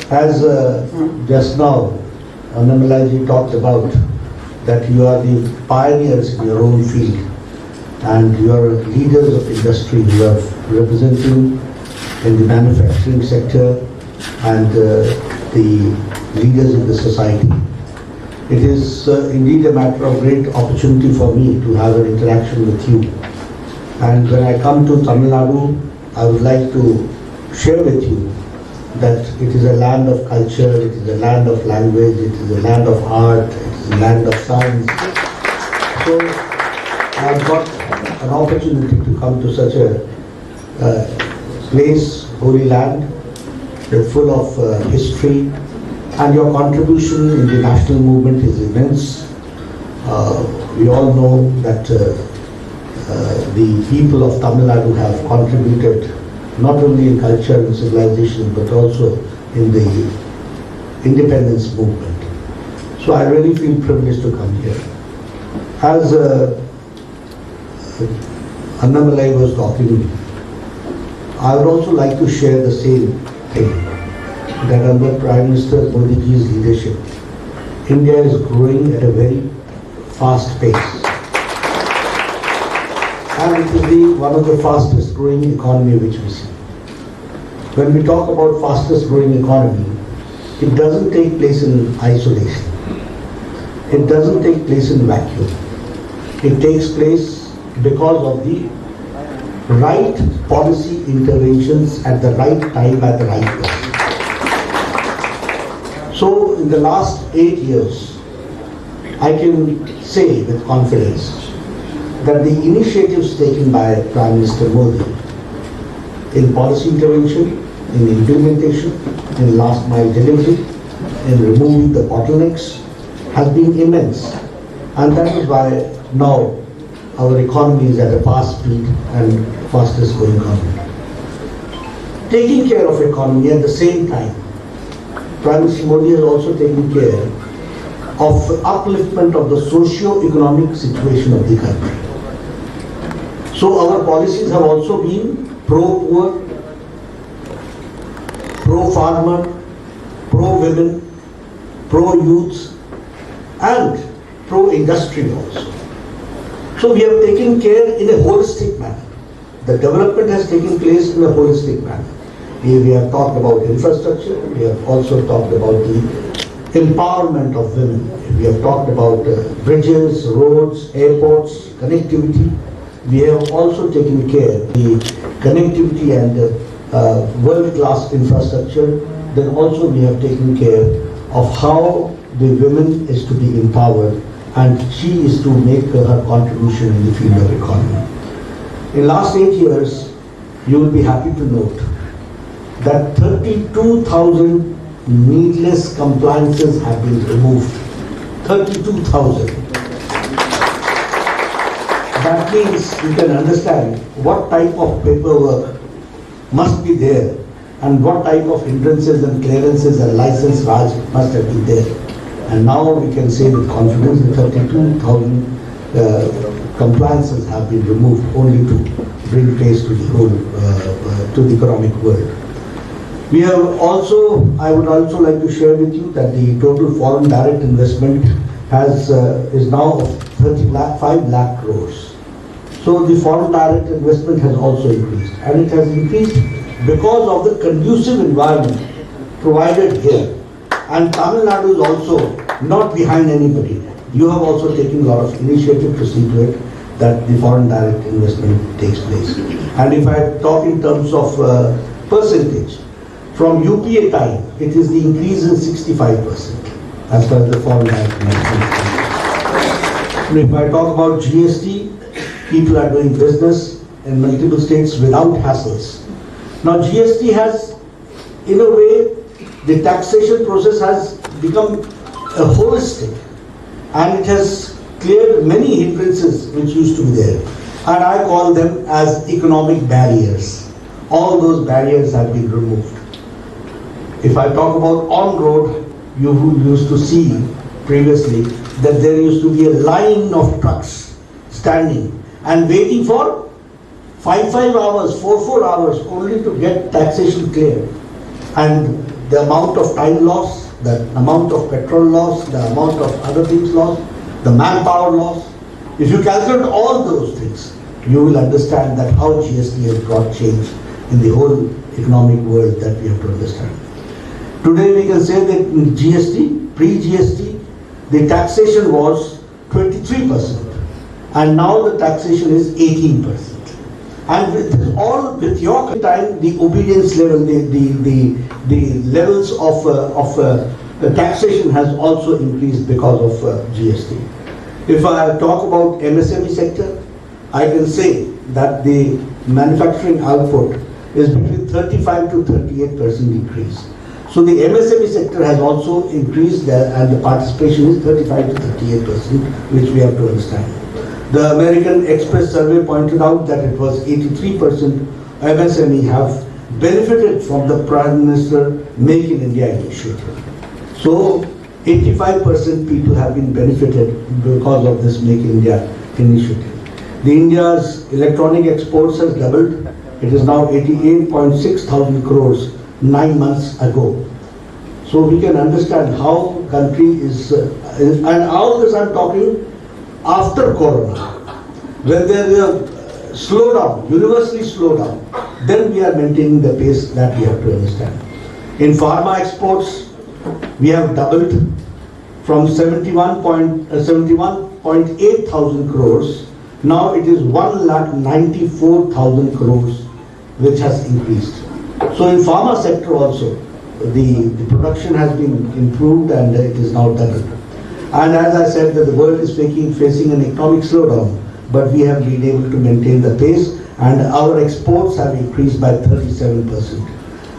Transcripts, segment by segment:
As just now, Annamalaji talked about that you are the pioneers in your own field and you are leaders of industry. You are representing in the manufacturing sector and the leaders in the society. It is indeed a matter of great opportunity for me to have an interaction with you. And when I come to Tamil Nadu, I would like to share with you that it is a land of culture, it is a land of language, it is a land of art, it is a land of science. So I have got an opportunity to come to such a place, holy land, full of history, and your contribution in the national movement is immense. We all know that the people of Tamil Nadu have contributed not only in culture and civilization but also in the independence movement. So I really feel privileged to come here. As Annamalai was talking, I would also like to share the same thing, that under Prime Minister Modi's leadership, India is growing at a very fast pace. And it is one of the fastest growing economy which we see. When we talk about fastest growing economy, it doesn't take place in isolation. It doesn't take place in vacuum. It takes place because of the right policy interventions at the right time at the right place. So in the last 8 years, I can say with confidence that the initiatives taken by Prime Minister Modi in policy intervention, in implementation, in last mile delivery, in removing the bottlenecks has been immense. And that is why now our economy is at a fast speed and fastest growing economy. Taking care of economy at the same time, Prime Minister Modi has also taken care of upliftment of the socio-economic situation of the country. So our policies have also been pro-poor, pro-farmer, pro-women, pro-youths and pro-industry also. So we have taken care in a holistic manner. The development has taken place in a holistic manner. We have talked about infrastructure, we have also talked about the empowerment of women. We have talked about bridges, roads, airports, connectivity. We have also taken care of the connectivity and world-class infrastructure. Then also we have taken care of how the women is to be empowered and she is to make her contribution in the field of economy. In last 8 years, you will be happy to note that 32,000 needless compliances have been removed. 32,000. That means you can understand what type of paperwork must be there and what type of hindrances and clearances and license Raj must have been there. And now we can say with confidence that 32,000 compliances have been removed only to bring peace to the whole, to the economic world. We have also, I would also like to share with you that the total foreign direct investment is now 5 lakh crores. So the foreign direct investment has also increased, and it has increased because of the conducive environment provided here. And Tamil Nadu is also not behind anybody. You have also taken a lot of initiative to see to it that the foreign direct investment takes place. And if I talk in terms of percentage, from UPA time, it is the increase in 65% as far as the foreign direct investment is concerned. If I talk about GST, people are doing business in multiple states without hassles. Now GST has, in a way, the taxation process has become a holistic, and it has cleared many hindrances which used to be there. And I call them as economic barriers. All those barriers have been removed. If I talk about on road, you used to see previously that there used to be a line of trucks standing and waiting for 5 hours, 4 hours only to get taxation cleared. And the amount of time loss, the amount of petrol loss, the amount of other things lost, the manpower loss. If you calculate all those things, you will understand that how GST has brought change in the whole economic world that we have to understand. Today we can say that in GST, pre-GST, the taxation was 23%, and now the taxation is 18%. And with your time, the obedience level, the levels of taxation has also increased because of GST. If I talk about MSME sector, I can say that the manufacturing output is between 35 to 38% increase. So the MSME sector has also increased there, and the participation is 35 to 38%, which we have to understand. The American Express survey pointed out that it was 83% MSME have benefited from the Prime Minister Make in India initiative. So 85% people have been benefited because of this Make in India initiative. The India's electronic exports has doubled. It is now 88.6 thousand crores 9 months ago. So we can understand how country is, and all this I'm talking after Corona. When there is a slowdown, universally slowdown, then we are maintaining the pace that we have to understand. In pharma exports, we have doubled from 71.8 thousand crores. Now it is 1,94,000 crores, which has increased. So in pharma sector also, the production has been improved and it is now doubled. And as I said, that the world is facing an economic slowdown, but we have been able to maintain the pace, and our exports have increased by 37%.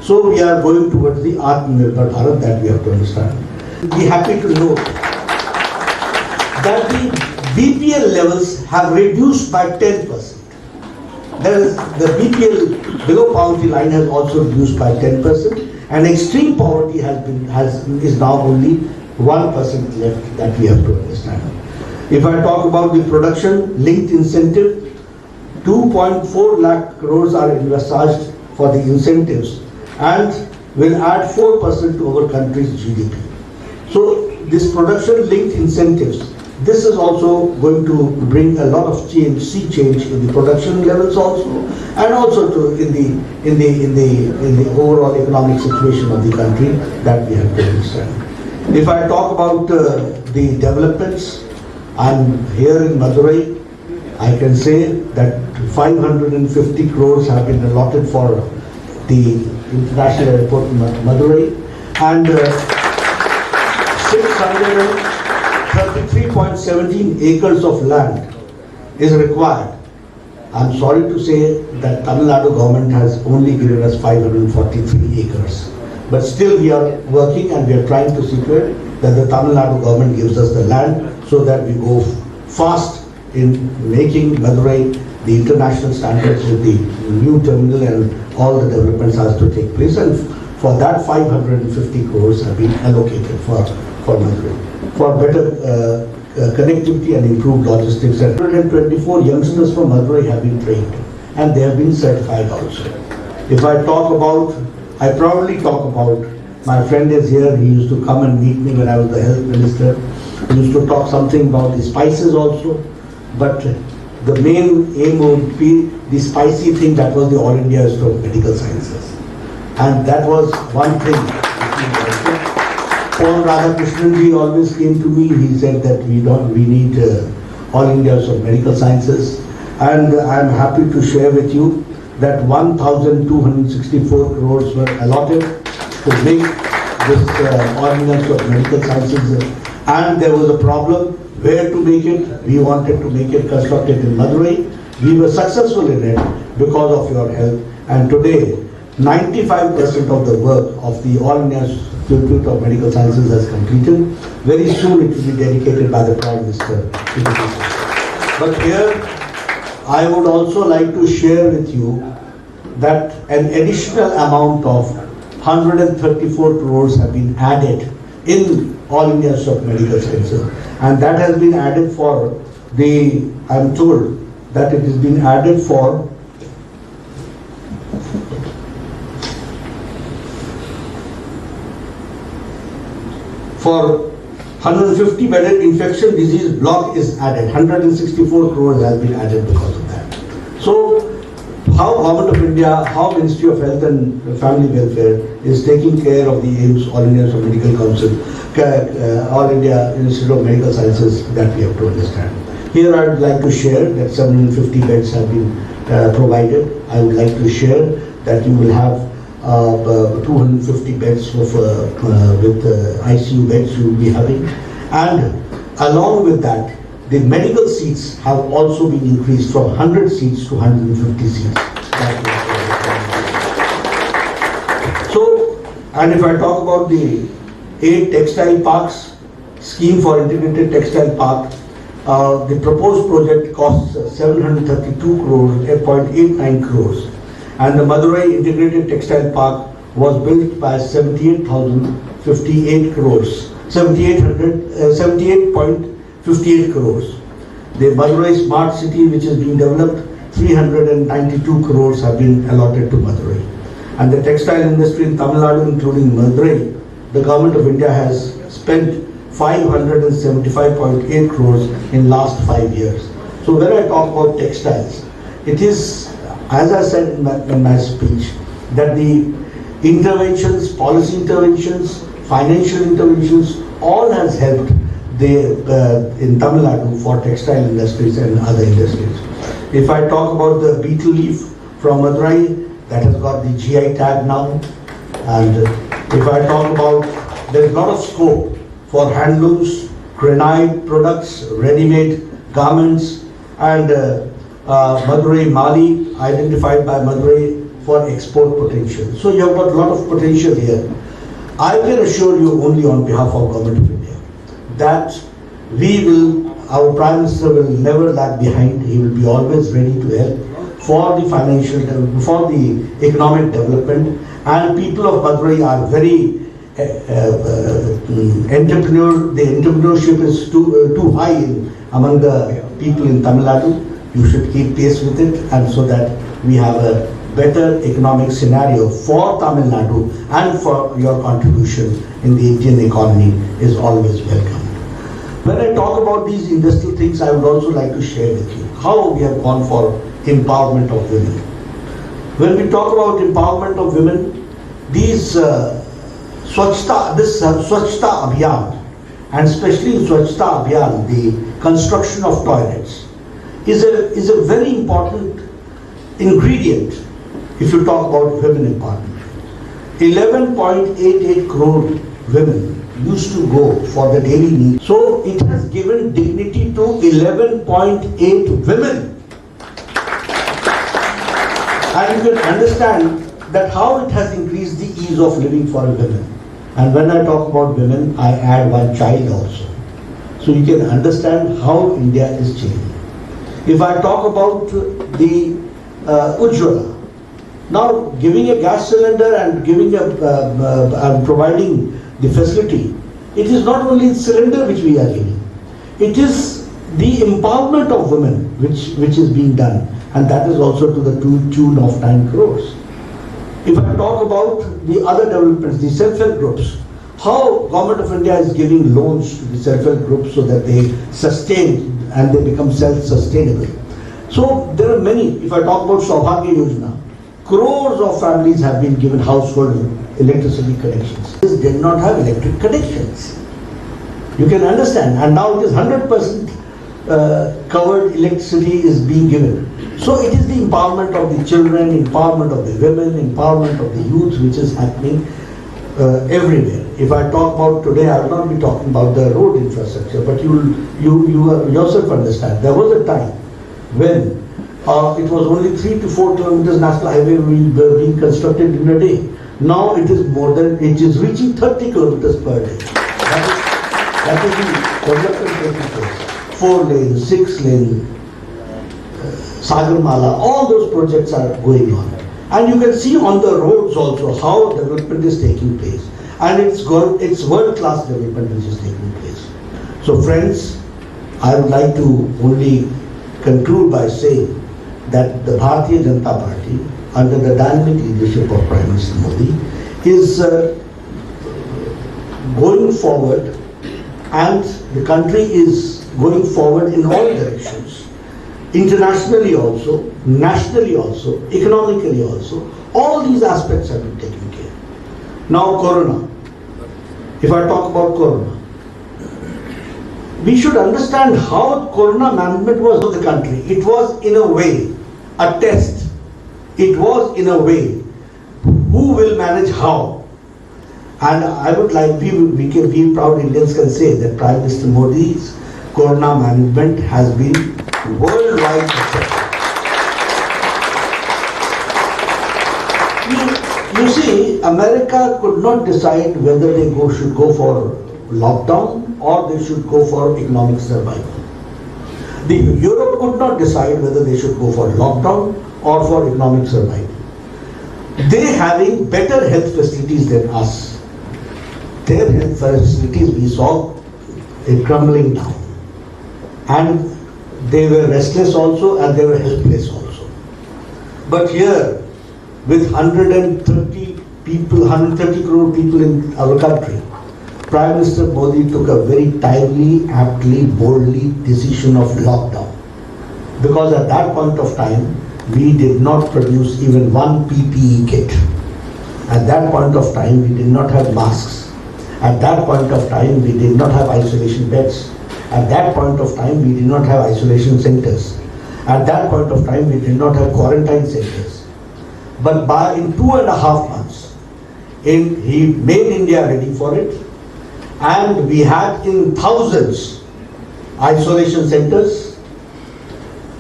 So we are going towards the Atmanirbhar Bharat that we have to understand. Be happy to note that the BPL levels have reduced by 10%. The BPL below poverty line has also reduced by 10%, and extreme poverty is now only 1% left that we have to understand. If I talk about the production linked incentive, 2.4 lakh crores are envisaged for the incentives and will add 4% to our country's GDP. So this production linked incentives, this is also going to bring a lot of sea change in the production levels also, and also in the overall economic situation of the country that we have to understand. If I talk about the developments, I'm here in Madurai. I can say that 550 crores have been allotted for the international airport in Madurai, and 633.17 acres of land is required. I'm sorry to say that Tamil Nadu government has only given us 543 acres. But still we are working and we are trying to secure that the Tamil Nadu government gives us the land so that we go fast in making Madurai the international standards with the new terminal and all the developments has to take place. And for that 550 crores have been allocated for Madurai, for better connectivity and improved logistics. 124 youngsters from Madurai have been trained and they have been certified also. If I proudly talk about, my friend is here, he used to come and meet me when I was the health minister. He used to talk something about the spices also, but the main aim would be the spicy thing that was the All India Institute of Medical Sciences. And that was one thing. Paul Radhakrishnan ji always came to me, he said that we need All India Institute of Medical Sciences, and I am happy to share with you that 1,264 crores were allotted to make this All India Institute of Medical Sciences, and there was a problem where to make it. We wanted to make it constructed in Madurai. We were successful in it because of your help, and today 95% of the work of the All India Institute of Medical Sciences has completed. Very soon it will be dedicated by the Prime Minister. But here I would also like to share with you that an additional amount of 134 crores have been added in All India Institute of Medical Sciences, and that has been added for I'm told that it has been added for For 150 bedded infection disease block is added. 164 crores has been added because of that. So, how Government of India, how Ministry of Health and Family Welfare is taking care of the AIIMS, All India Medical Council, All India Institute of Medical Sciences, that we have to understand. Here I would like to share that 750 beds have been provided. I would like to share that you will have 250 beds with ICU beds you will be having, and along with that the medical seats have also been increased from 100 seats to 150 seats. So, and if I talk about the 8 textile parks scheme for integrated textile park, the proposed project costs 732 crores, 8.89 crores. And the Madurai Integrated Textile Park was built by 78,058 crores, 78.58 crores. The Madurai Smart City, which is being developed, 392 crores have been allotted to Madurai. And the textile industry in Tamil Nadu, including Madurai, the Government of India has spent 575.8 crores in last 5 years. So when I talk about textiles, it is, as I said in my speech, that the interventions, policy interventions, financial interventions, all has helped in Tamil Nadu for textile industries and other industries. If I talk about the beetle leaf from Madurai, that has got the GI tag now. And if I talk about, there is a lot of scope for handlooms, granite products, ready-made garments, and Madurai Mali, identified by Madurai for export potential. So you have got a lot of potential here. I can assure you only on behalf of Government of India that our Prime Minister will never lag behind. He will be always ready to help for the financial, for the economic development. And people of Madurai are very the entrepreneurship is too high among the people in Tamil Nadu. You should keep pace with it, and so that we have a better economic scenario for Tamil Nadu, and for your contribution in the Indian economy is always welcome. When I talk about these industrial things, I would also like to share with you how we have gone for empowerment of women. When we talk about empowerment of women, these Swachhta Abhiyan, and especially in Swachhta Abhiyan, the construction of toilets is a very important ingredient if you talk about women empowerment. 11.88 crore women used to go for the daily needs. So it has given dignity to 11.8 women. And you can understand that how it has increased the ease of living for women. And when I talk about women, I add one child also. So you can understand how India is changing. If I talk about the Ujjwala, now giving a gas cylinder and providing the facility, it is not only the cylinder which we are giving, it is the empowerment of women which is being done, and that is also to the tune of 9 crores. If I talk about the other developments, the self-help groups, how Government of India is giving loans to the self-help groups so that they sustain and they become self-sustainable. So there are many. If I talk about Saubhagya Yojana, crores of families have been given household electricity connections. This did not have electric connections. You can understand. And now it is 100% covered electricity is being given. So it is the empowerment of the children, empowerment of the women, empowerment of the youth which is happening everywhere. If I talk about today, I will not be talking about the road infrastructure, but you yourself understand. There was a time when it was only 3 to 4 kilometers national highway being constructed in a day. Now it is reaching 30 kilometers per day. That is the development taking place. 4 lane, 6 lane, Sagarmala, all those projects are going on. And you can see on the roads also how development is taking place. And it's world-class development which is taking place. So friends, I would like to only conclude by saying that the Bharatiya Janata Party, under the dynamic leadership of Prime Minister Modi, is going forward, and the country is going forward in all directions, internationally also, nationally also, economically also. All these aspects have been taken care. Now Corona. If I talk about Corona, we should understand how Corona management was of the country. It was in a way a test. It was in a way who will manage how. And I would like, we proud Indians can say that Prime Minister Modi's Corona management has been worldwide successful. You see, America could not decide whether they should go for lockdown or they should go for economic survival. Europe could not decide whether they should go for lockdown or for economic survival. They having better health facilities than us. Their health facilities we saw it crumbling down. And they were restless also and they were helpless also. But here, with 130 crore people in our country, Prime Minister Modi took a very timely, aptly, boldly decision of lockdown. Because at that point of time, we did not produce even one PPE kit. At that point of time, we did not have masks. At that point of time, we did not have isolation beds. At that point of time, we did not have isolation centers. At that point of time, we did not have quarantine centers. But in 2.5 months, he made India ready for it. And we had in thousands isolation centers.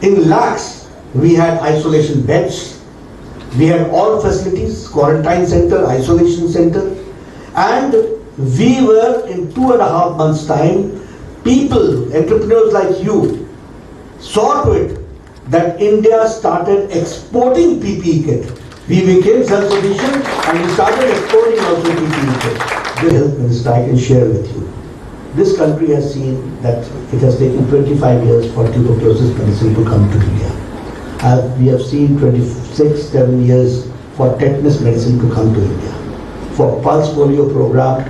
In lakhs, we had isolation beds. We had all facilities, quarantine center, isolation center. And we were in 2.5 months' time, people, entrepreneurs like you, saw to it that India started exporting PPE kit. We became self-sufficient and we started exporting also PPE kit. The Health Minister, I can share with you. This country has seen that it has taken 25 years for tuberculosis medicine to come to India. We have seen 7 years for tetanus medicine to come to India. For pulse polio program,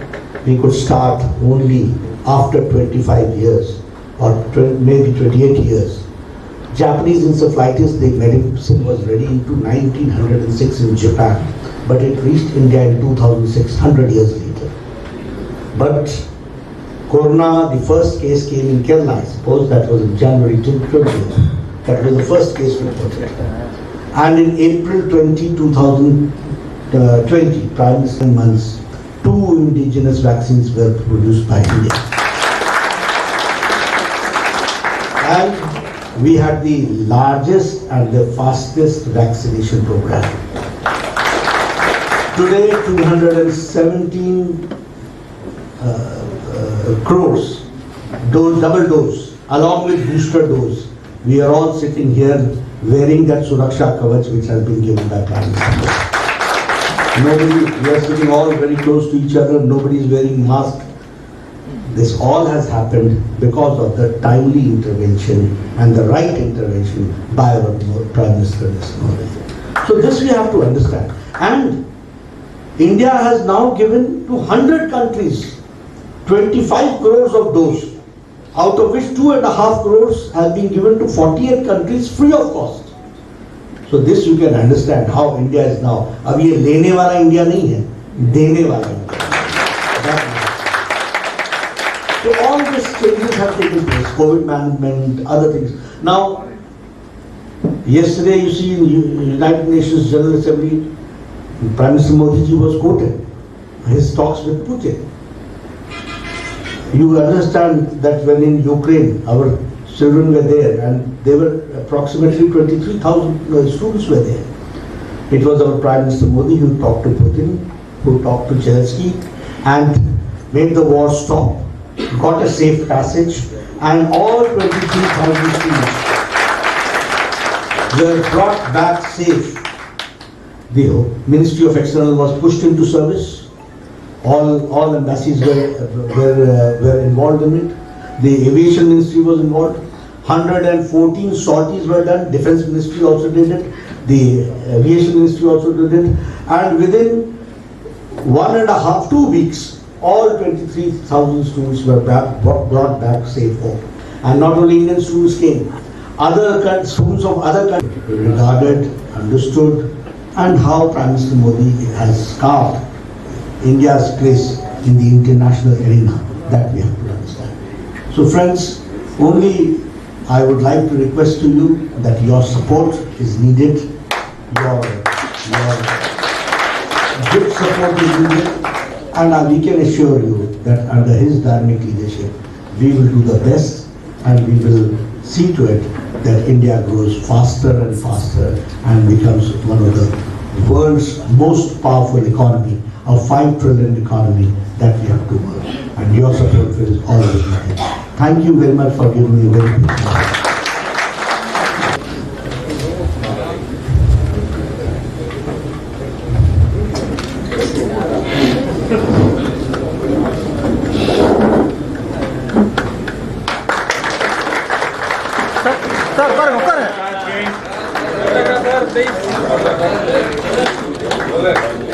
we could start only after 25 years or maybe 28 years. Japanese encephalitis, the medicine was ready into 1906 in Japan, but it reached India in 2006, 100 years later. But Corona, the first case came in Kerala, I suppose that was in January 2020. That was the first case reported. And in April 2020, Prime Minister months, 2 indigenous vaccines were produced by India. And we had the largest and the fastest vaccination program. Today, 217 crores double dose, along with booster dose. We are all sitting here wearing that Suraksha Kavach which has been given by Prime Minister. We are sitting all very close to each other, nobody is wearing mask. This all has happened because of the timely intervention and the right intervention by our Prime Minister. So this we have to understand. And India has now given to 100 countries 25 crores of doses, out of which 2.5 crores have been given to 48 countries free of cost. So this you can understand how India is now. अब ये लेने वाला India नहीं है, देने वाला India. So all these changes have taken place, COVID management, other things. Now, yesterday you see in United Nations General Assembly, Prime Minister Modi ji was quoted, his talks with Putin. You understand that when in Ukraine, our children were there and there were approximately 23,000 students were there. It was our Prime Minister Modi who talked to Putin, who talked to Zelensky and made the war stop, got a safe passage, and all 23,000 students were brought back safe. The Ministry of External was pushed into service. All embassies were involved in it. The Aviation Ministry was involved. 114 sorties were done. Defense Ministry also did it. The Aviation Ministry also did it. And within 2 weeks, all 23,000 students were brought back safe home. And not only Indian students came, students of other countries regarded, understood, and how Prime Minister Modi has carved India's place in the international arena, that we have to understand. So friends, only I would like to request to you that your support is needed, your good support is needed, and we can assure you that under his dynamic leadership, we will do the best and we will see to it that India grows faster and faster and becomes one of the world's most powerful economy, a 5 trillion economy that we have to work. And your support is always needed. Thank you very much for giving me a very good time. Sir,